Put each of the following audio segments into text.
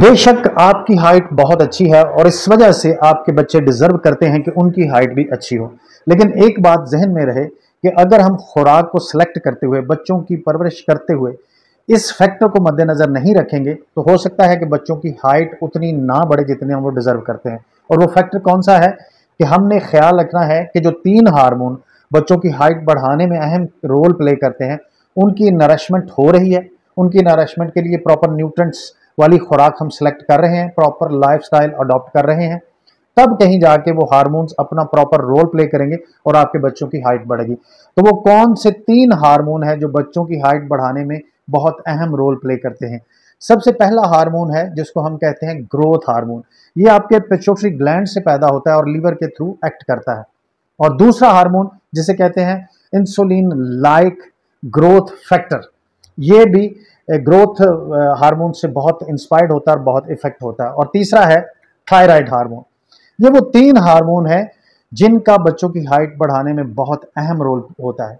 बेशक आपकी हाइट बहुत अच्छी है और इस वजह से आपके बच्चे डिजर्व करते हैं कि उनकी हाइट भी अच्छी हो। लेकिन एक बात जहन में रहे कि अगर हम खुराक को सिलेक्ट करते हुए, बच्चों की परवरिश करते हुए इस फैक्टर को मद्देनजर नहीं रखेंगे तो हो सकता है कि बच्चों की हाइट उतनी ना बढ़े जितनी वो डिजर्व करते हैं। और वो फैक्टर कौन सा है कि हमने ख्याल रखना है कि जो 3 हार्मोन बच्चों की हाइट बढ़ाने में अहम रोल प्ले करते हैं, उनकी नरिशमेंट हो रही है। उनकी नरिशमेंट के लिए प्रॉपर न्यूट्रेंट्स वाली खुराक हम सेलेक्ट कर रहे हैं, प्रॉपर लाइफस्टाइल अडॉप्ट कर रहे हैं, तब कहीं जाके वो हार्मोन्स अपना प्रॉपर रोल प्ले करेंगे और आपके बच्चों की हाइट बढ़ेगी। तो वो कौन से 3 हार्मोन है जो बच्चों की हाइट बढ़ाने में बहुत अहम रोल प्ले करते हैं? सबसे पहला हार्मोन है जिसको हम कहते हैं ग्रोथ हार्मोन। ये आपके पिट्यूटरी ग्लैंड से पैदा होता है और लीवर के थ्रू एक्ट करता है। और दूसरा हार्मोन जिसे कहते हैं इंसुलिन लाइक ग्रोथ फैक्टर, ये भी ग्रोथ हार्मोन से बहुत इंस्पायर्ड होता है और बहुत इफेक्ट होता है। और तीसरा है थायराइड हार्मोन। ये वो 3 हार्मोन है जिनका बच्चों की हाइट बढ़ाने में बहुत अहम रोल होता है।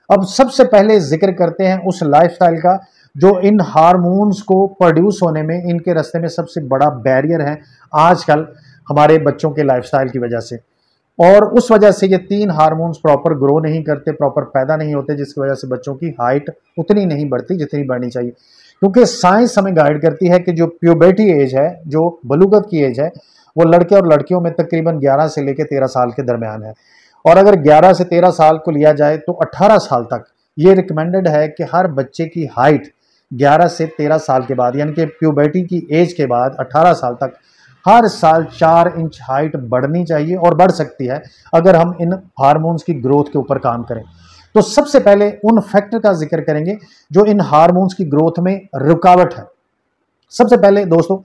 अब सबसे पहले जिक्र करते हैं उस लाइफस्टाइल का जो इन हार्मोन्स को प्रोड्यूस होने में, इनके रास्ते में सबसे बड़ा बैरियर है आजकल हमारे बच्चों के लाइफस्टाइल की वजह से। और उस वजह से ये 3 हार्मोन्स प्रॉपर ग्रो नहीं करते, प्रॉपर पैदा नहीं होते, जिसकी वजह से बच्चों की हाइट उतनी नहीं बढ़ती जितनी बढ़नी चाहिए। क्योंकि साइंस हमें गाइड करती है कि जो प्यूबर्टी एज है, जो बलूगत की एज है, वो लड़के और लड़कियों में तकरीबन 11 से लेकर 13 साल के दरमियान है। और अगर 11 से 13 साल को लिया जाए तो 18 साल तक ये रिकमेंडेड है कि हर बच्चे की हाइट 11 से 13 साल के बाद, यानी कि प्यूबर्टी की एज के बाद 18 साल तक हर साल 4 इंच हाइट बढ़नी चाहिए और बढ़ सकती है अगर हम इन हार्मोन्स की ग्रोथ के ऊपर काम करें। तो सबसे पहले उन फैक्टर का जिक्र करेंगे जो इन हार्मोन्स की ग्रोथ में रुकावट है। सबसे पहले दोस्तों,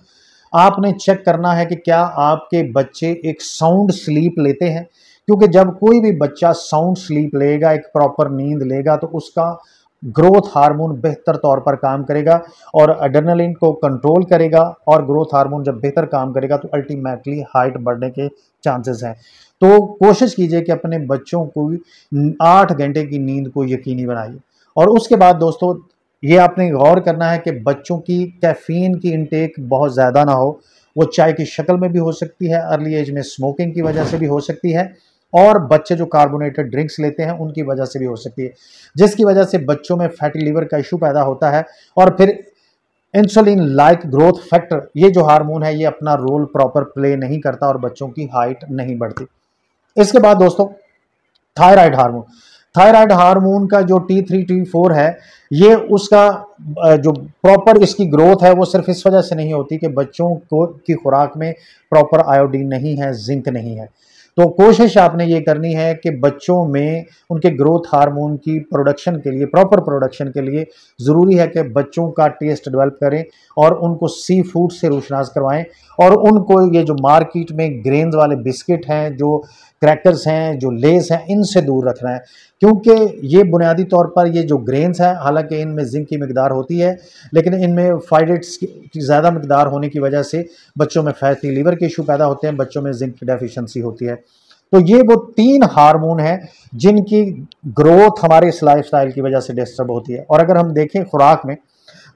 आपने चेक करना है कि क्या आपके बच्चे एक साउंड स्लीप लेते हैं। क्योंकि जब कोई भी बच्चा साउंड स्लीप लेगा, एक प्रॉपर नींद लेगा, तो उसका ग्रोथ हार्मोन बेहतर तौर पर काम करेगा और एड्रेनलिन को कंट्रोल करेगा। और ग्रोथ हार्मोन जब बेहतर काम करेगा तो अल्टीमेटली हाइट बढ़ने के चांसेस हैं। तो कोशिश कीजिए कि अपने बच्चों को 8 घंटे की नींद को यकीनी बनाइए। और उसके बाद दोस्तों, ये आपने गौर करना है कि बच्चों की कैफीन की इंटेक बहुत ज़्यादा ना हो। वो चाय की शक्ल में भी हो सकती है, अर्ली एज में स्मोकिंग की वजह से भी हो सकती है, और बच्चे जो कार्बोनेटेड ड्रिंक्स लेते हैं उनकी वजह से भी हो सकती है, जिसकी वजह से बच्चों में फैटी लीवर का इशू पैदा होता है। और फिर इंसुलिन लाइक ग्रोथ फैक्टर, ये जो हार्मोन है, ये अपना रोल प्रॉपर प्ले नहीं करता और बच्चों की हाइट नहीं बढ़ती। इसके बाद दोस्तों, थायराइड हार्मोन। थायराइड हार्मोन का जो T3 T4 है, ये उसका जो प्रॉपर इसकी ग्रोथ है वो सिर्फ इस वजह से नहीं होती कि बच्चों को की खुराक में प्रॉपर आयोडीन नहीं है, जिंक नहीं है। तो कोशिश आपने ये करनी है कि बच्चों में उनके ग्रोथ हार्मोन की प्रोडक्शन के लिए, प्रॉपर प्रोडक्शन के लिए ज़रूरी है कि बच्चों का टेस्ट डेवलप करें और उनको सी फूड से रोशनास करवाएं। और उनको ये जो मार्केट में ग्रेन्स वाले बिस्किट हैं, जो क्रैकर्स हैं, जो लेस हैं, इनसे दूर रखना है। क्योंकि ये बुनियादी तौर पर ये जो ग्रेन्स हैं, हालांकि इनमें जिंक की मिकदार होती है, लेकिन इनमें फाइडेट्स की ज़्यादा मिकदार होने की वजह से बच्चों में फैटी लीवर के इशू पैदा होते हैं, बच्चों में जिंक की डेफिशिएंसी होती है। तो ये वो 3 हार्मोन हैं जिनकी ग्रोथ हमारे इस लाइफस्टाइल की वजह से डिस्टर्ब होती है। और अगर हम देखें खुराक में,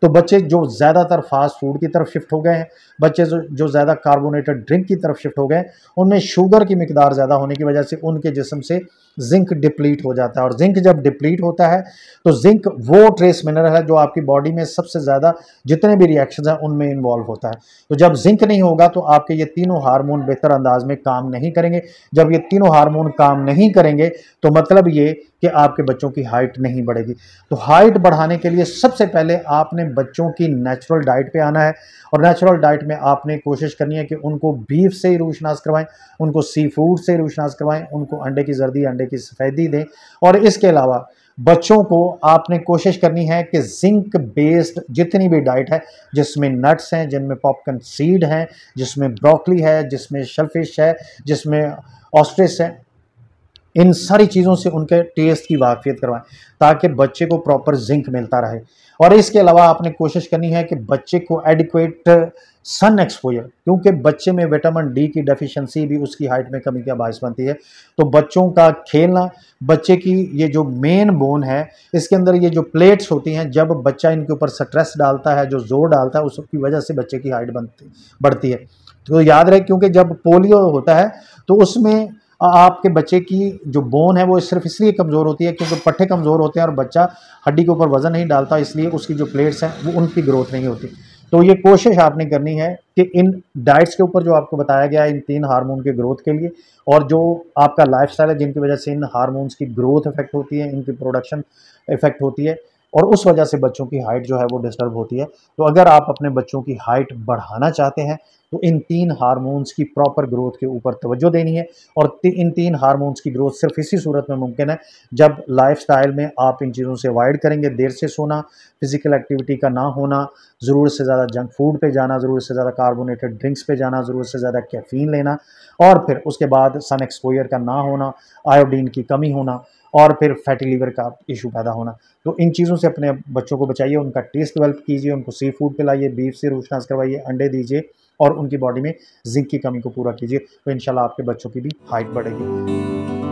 तो बच्चे जो ज़्यादातर फास्ट फूड की तरफ शिफ्ट हो गए हैं, बच्चे जो ज़्यादा कार्बोनेटेड ड्रिंक की तरफ शिफ्ट हो गए हैं, उनमें शुगर की मिकदार ज़्यादा होने की वजह से उनके जिस्म से जिंक डिप्लीट हो जाता है। और जिंक जब डिप्लीट होता है तो जिंक वो ट्रेस मिनरल है जो आपकी बॉडी में सबसे ज़्यादा जितने भी रिएक्शंस हैं उनमें इन्वॉल्व होता है। तो जब जिंक नहीं होगा तो आपके ये तीनों हार्मोन बेहतर अंदाज में काम नहीं करेंगे। जब ये तीनों हार्मोन काम नहीं करेंगे तो मतलब ये कि आपके बच्चों की हाइट नहीं बढ़ेगी। तो हाइट बढ़ाने के लिए सबसे पहले आपने बच्चों की नेचुरल डाइट पे आना है। और नेचुरल डाइट में आपने कोशिश करनी है कि उनको बीफ से ही रूशनास करवाएं, उनको सी फूड से रूशनास करवाएं, उनको अंडे की जर्दी, अंडे की सफ़ेदी दें। और इसके अलावा बच्चों को आपने कोशिश करनी है कि जिंक बेस्ड जितनी भी डाइट है, जिसमें नट्स हैं, जिनमें पॉपकॉर्न सीड हैं, जिसमें ब्रोकली है, जिसमें शेलफिश है, जिसमें ऑस्ट्रिच है, इन सारी चीज़ों से उनके टेस्ट की वाकफियत करवाएं ताकि बच्चे को प्रॉपर जिंक मिलता रहे। और इसके अलावा आपने कोशिश करनी है कि बच्चे को एडिक्वेट सन एक्सपोजर, क्योंकि बच्चे में विटामिन डी की डेफिशिएंसी भी उसकी हाइट में कमी का बायस बनती है। तो बच्चों का खेलना, बच्चे की ये जो मेन बोन है इसके अंदर ये जो प्लेट्स होती हैं, जब बच्चा इनके ऊपर स्ट्रेस डालता है, जो जोर डालता है, उसकी वजह से बच्चे की हाइट बढ़ती है। तो याद रहे, क्योंकि जब पोलियो होता है तो उसमें आपके बच्चे की जो बोन है वो सिर्फ इसलिए कमज़ोर होती है क्योंकि पट्टे कमज़ोर होते हैं और बच्चा हड्डी के ऊपर वजन नहीं डालता, इसलिए उसकी जो प्लेट्स हैं वो उनकी ग्रोथ नहीं होती। तो ये कोशिश आपने करनी है कि इन डाइट्स के ऊपर जो आपको बताया गया है इन 3 हार्मोन के ग्रोथ के लिए, और जो आपका लाइफस्टाइल है जिनकी वजह से इन हार्मोन्स की ग्रोथ इफेक्ट होती है, इनकी प्रोडक्शन इफेक्ट होती है, और उस वजह से बच्चों की हाइट जो है वो डिस्टर्ब होती है। तो अगर आप अपने बच्चों की हाइट बढ़ाना चाहते हैं तो इन 3 हार्मोन्स की प्रॉपर ग्रोथ के ऊपर तवज्जो देनी है। और इन 3 हार्मोन्स की ग्रोथ सिर्फ इसी सूरत में मुमकिन है जब लाइफस्टाइल में आप इन चीज़ों से अवॉइड करेंगे। देर से सोना, फिजिकल एक्टिविटी का ना होना, ज़रूरत से ज़्यादा जंक फूड पे जाना, ज़रूरत से ज़्यादा कार्बोनेटेड ड्रिंक्स पे जाना, ज़रूरत से ज़्यादा कैफ़ीन लेना, और फिर उसके बाद सन एक्सपोजर का ना होना, आयोडीन की कमी होना, और फिर फैटी लीवर का इशू पैदा होना। तो इन चीज़ों से अपने बच्चों को बचाइए, उनका टेस्ट डेवलप कीजिए, उनको सी फूड पिलाइए, बीफ से रूशनास करवाइए, अंडे दीजिए, और उनकी बॉडी में जिंक की कमी को पूरा कीजिए। तो इंशाल्लाह आपके बच्चों की भी हाइट बढ़ेगी।